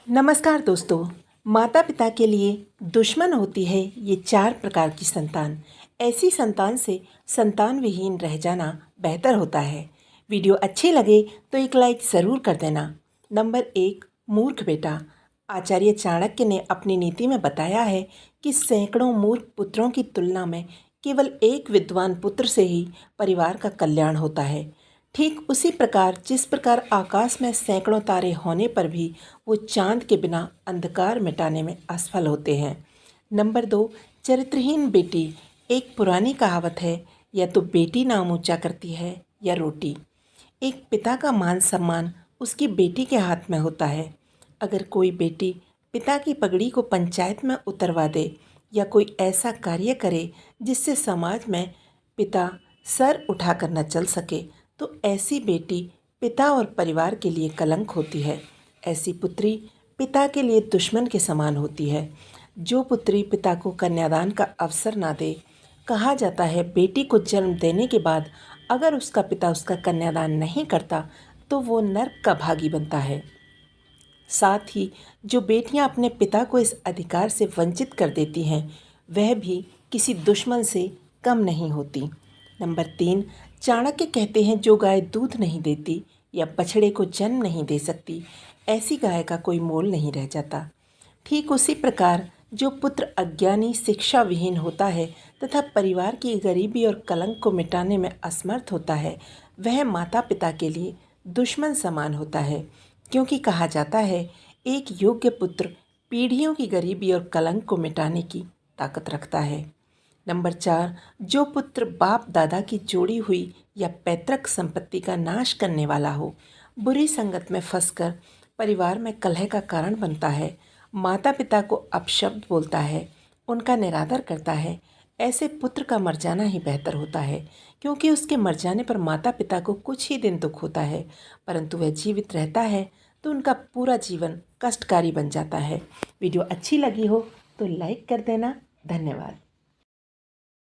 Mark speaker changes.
Speaker 1: नमस्कार दोस्तों। माता पिता के लिए दुश्मन होती है ये 4 प्रकार की संतान। ऐसी संतान से संतान विहीन रह जाना बेहतर होता है। वीडियो अच्छी लगे तो एक लाइक ज़रूर कर देना। नंबर 1, मूर्ख बेटा। आचार्य चाणक्य ने अपनी नीति में बताया है कि सैकड़ों मूर्ख पुत्रों की तुलना में केवल एक विद्वान पुत्र से ही परिवार का कल्याण होता है। ठीक उसी प्रकार जिस प्रकार आकाश में सैकड़ों तारे होने पर भी वो चांद के बिना अंधकार मिटाने में असफल होते हैं। नंबर 2, चरित्रहीन बेटी। एक पुरानी कहावत है, या तो बेटी नाम ऊंचा करती है या रोटी। एक पिता का मान सम्मान उसकी बेटी के हाथ में होता है। अगर कोई बेटी पिता की पगड़ी को पंचायत में उतरवा दे या कोई ऐसा कार्य करे जिससे समाज में पिता सर उठाकर न चल सके, तो ऐसी बेटी पिता और परिवार के लिए कलंक होती है। ऐसी पुत्री पिता के लिए दुश्मन के समान होती है। जो पुत्री पिता को कन्यादान का अवसर ना दे, कहा जाता है बेटी को जन्म देने के बाद अगर उसका पिता उसका कन्यादान नहीं करता तो वो नर्क का भागी बनता है। साथ ही जो बेटियां अपने पिता को इस अधिकार से वंचित कर देती हैं, वह भी किसी दुश्मन से कम नहीं होती। नंबर 3, चाणक्य कहते हैं जो गाय दूध नहीं देती या बछड़े को जन्म नहीं दे सकती, ऐसी गाय का कोई मोल नहीं रह जाता। ठीक उसी प्रकार जो पुत्र अज्ञानी शिक्षा विहीन होता है तथा परिवार की गरीबी और कलंक को मिटाने में असमर्थ होता है, वह माता पिता के लिए दुश्मन समान होता है। क्योंकि कहा जाता है एक योग्य पुत्र पीढ़ियों की गरीबी और कलंक को मिटाने की ताकत रखता है। नंबर 4, जो पुत्र बाप दादा की जोड़ी हुई या पैतृक संपत्ति का नाश करने वाला हो, बुरी संगत में फंसकर परिवार में कलह का कारण बनता है, माता पिता को अपशब्द बोलता है, उनका निरादर करता है, ऐसे पुत्र का मर जाना ही बेहतर होता है। क्योंकि उसके मर जाने पर माता पिता को कुछ ही दिन दुख होता है, परंतु वह जीवित रहता है तो उनका पूरा जीवन कष्टकारी बन जाता है। वीडियो अच्छी लगी हो तो लाइक कर देना। धन्यवाद।